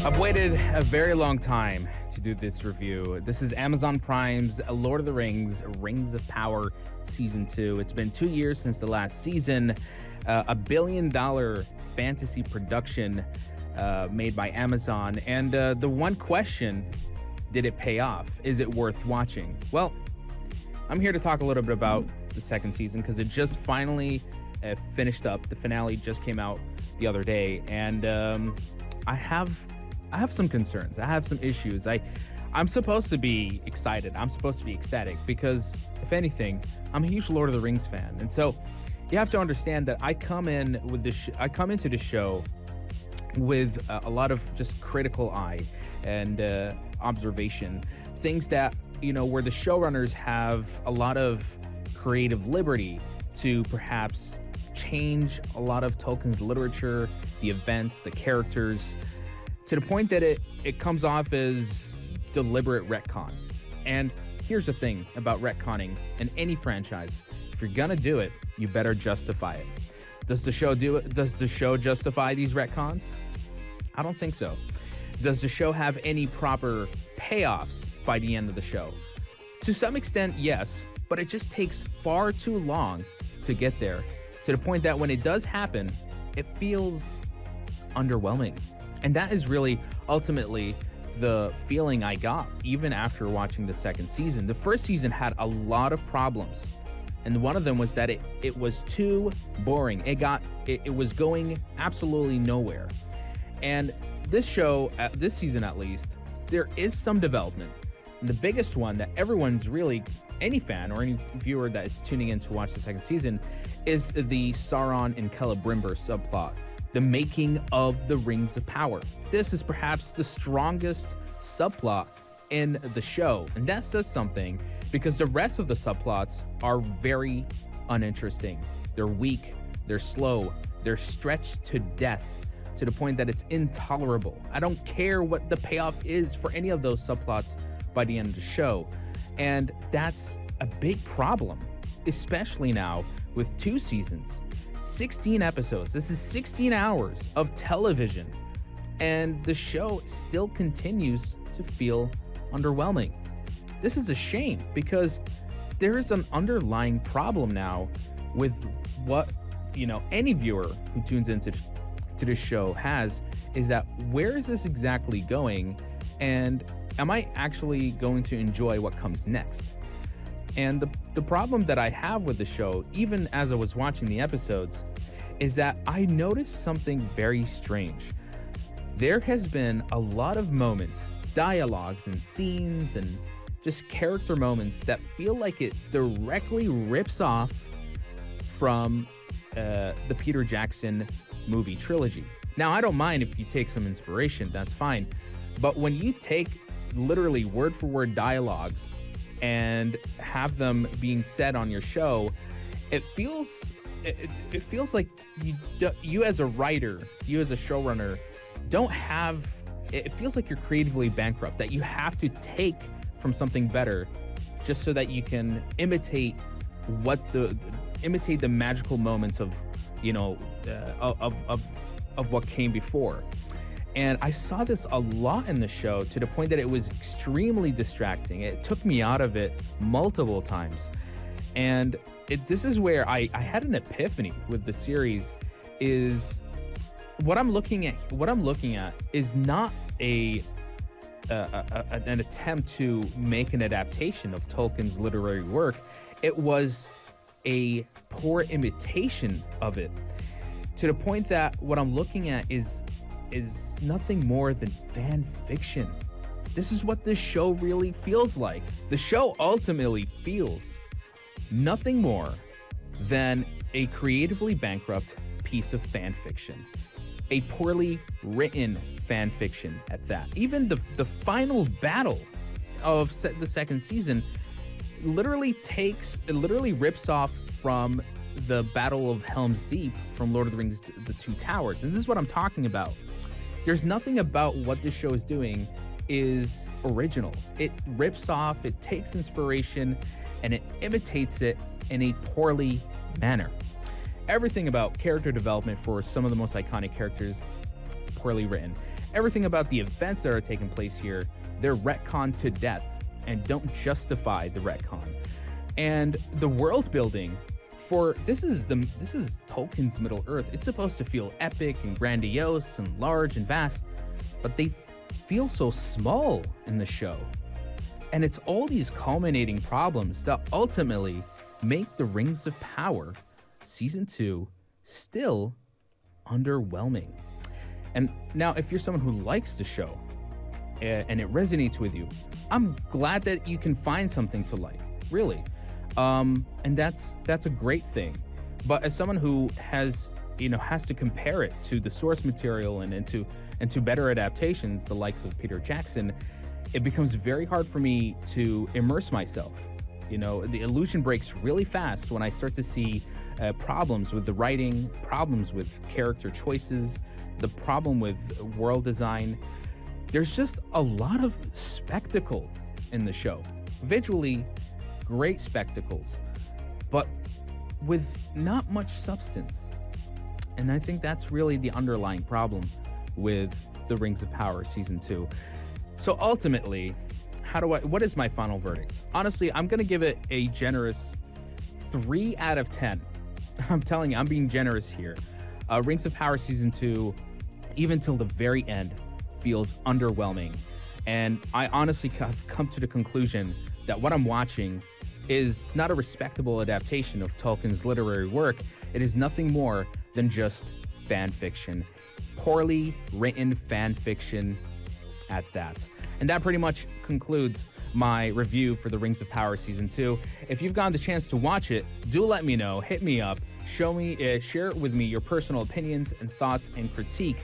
I've waited a very long time to do this review. This is Amazon Prime's Lord of the Rings, Rings of Power Season 2. It's been 2 years since the last season. $1 billion fantasy production made by Amazon. And the one question, did it pay off? Is it worth watching? Well, I'm here to talk a little bit about the second season because it just finally finished up. The finale just came out the other day. And I have some concerns. I have some issues. I'm supposed to be excited. I'm supposed to be ecstatic because, if anything, I'm a huge Lord of the Rings fan. And so you have to understand that I come into the show with a lot of just critical eye and observation. Things that, where the showrunners have a lot of creative liberty to perhaps change a lot of Tolkien's literature, the events, the characters, to the point that it comes off as deliberate retcon. And here's the thing about retconning in any franchise. If you're gonna do it, you better justify it. Does the show do it? Does the show justify these retcons? I don't think so. Does the show have any proper payoffs by the end of the show? To some extent, yes, but it just takes far too long to get there, to the point that when it does happen, it feels underwhelming. And that is really ultimately the feeling I got even after watching the second season. The first season had a lot of problems. And one of them was that it was too boring. It was going absolutely nowhere. And this show, this season at least, there is some development. And the biggest one that everyone's really, any fan or any viewer that is tuning in to watch the second season, is the Sauron and Celebrimbor subplot. The making of the Rings of Power. This is perhaps the strongest subplot in the show. And that says something because the rest of the subplots are very uninteresting. They're weak, they're slow, they're stretched to death to the point that it's intolerable. I don't care what the payoff is for any of those subplots by the end of the show. And that's a big problem, especially now with 2 seasons. 16 episodes. This is 16 hours of television. And the show still continues to feel underwhelming. This is a shame because there is an underlying problem now with what, any viewer who tunes into this show has, is that where is this exactly going? And am I actually going to enjoy what comes next? And the problem that I have with the show, even as I was watching the episodes, is that I noticed something very strange. There has been a lot of moments, dialogues and scenes and just character moments that feel like it directly rips off from the Peter Jackson movie trilogy. Now, I don't mind if you take some inspiration, that's fine. But when you take literally word for word dialogues and have them being said on your show, it feels like you as a writer, you as a showrunner, don't have. It feels like you're creatively bankrupt. That you have to take from something better, just so that you can imitate the magical moments of what came before. And I saw this a lot in the show to the point that it was extremely distracting. It took me out of it multiple times. And this is where I had an epiphany with the series. Is what I'm looking at is not an attempt to make an adaptation of Tolkien's literary work. It was a poor imitation of it, to the point that what I'm looking at is nothing more than fan fiction. This is what this show really feels like. The show ultimately feels nothing more than a creatively bankrupt piece of fan fiction. A poorly written fan fiction at that. Even the final battle of the second season literally rips off from the Battle of Helm's Deep from Lord of the Rings, The Two Towers. And this is what I'm talking about. There's nothing about what this show is doing is original. It rips off, it takes inspiration, and it imitates it in a poorly manner. Everything about character development for some of the most iconic characters, poorly written. everything about the events that are taking place here, they're retconned to death and don't justify the retcon. And the world building for this is Tolkien's Middle Earth. It's supposed to feel epic and grandiose and large and vast, but they feel so small in the show. And it's all these culminating problems that ultimately make the Rings of Power Season 2 still underwhelming. And now, if you're someone who likes the show and it resonates with you, I'm glad that you can find something to like, really. And that's a great thing. But as someone who has to compare it to the source material and to better adaptations, the likes of Peter Jackson, it becomes very hard for me to immerse myself. The illusion breaks really fast when I start to see problems with the writing, problems with character choices, the problem with world design. There's just a lot of spectacle in the show. Visually, great spectacles, but with not much substance. And I think that's really the underlying problem with the Rings of Power Season 2. So ultimately, what is my final verdict? Honestly, I'm going to give it a generous 3 out of 10. I'm telling you, I'm being generous here. Rings of Power Season 2, even till the very end, feels underwhelming. And I honestly have come to the conclusion that what I'm watching is not a respectable adaptation of Tolkien's literary work. It is nothing more than just fan fiction. Poorly written fan fiction at that. And that pretty much concludes my review for the Rings of Power Season 2. If you've gotten the chance to watch it, do let me know. Hit me up. Share with me your personal opinions and thoughts and critique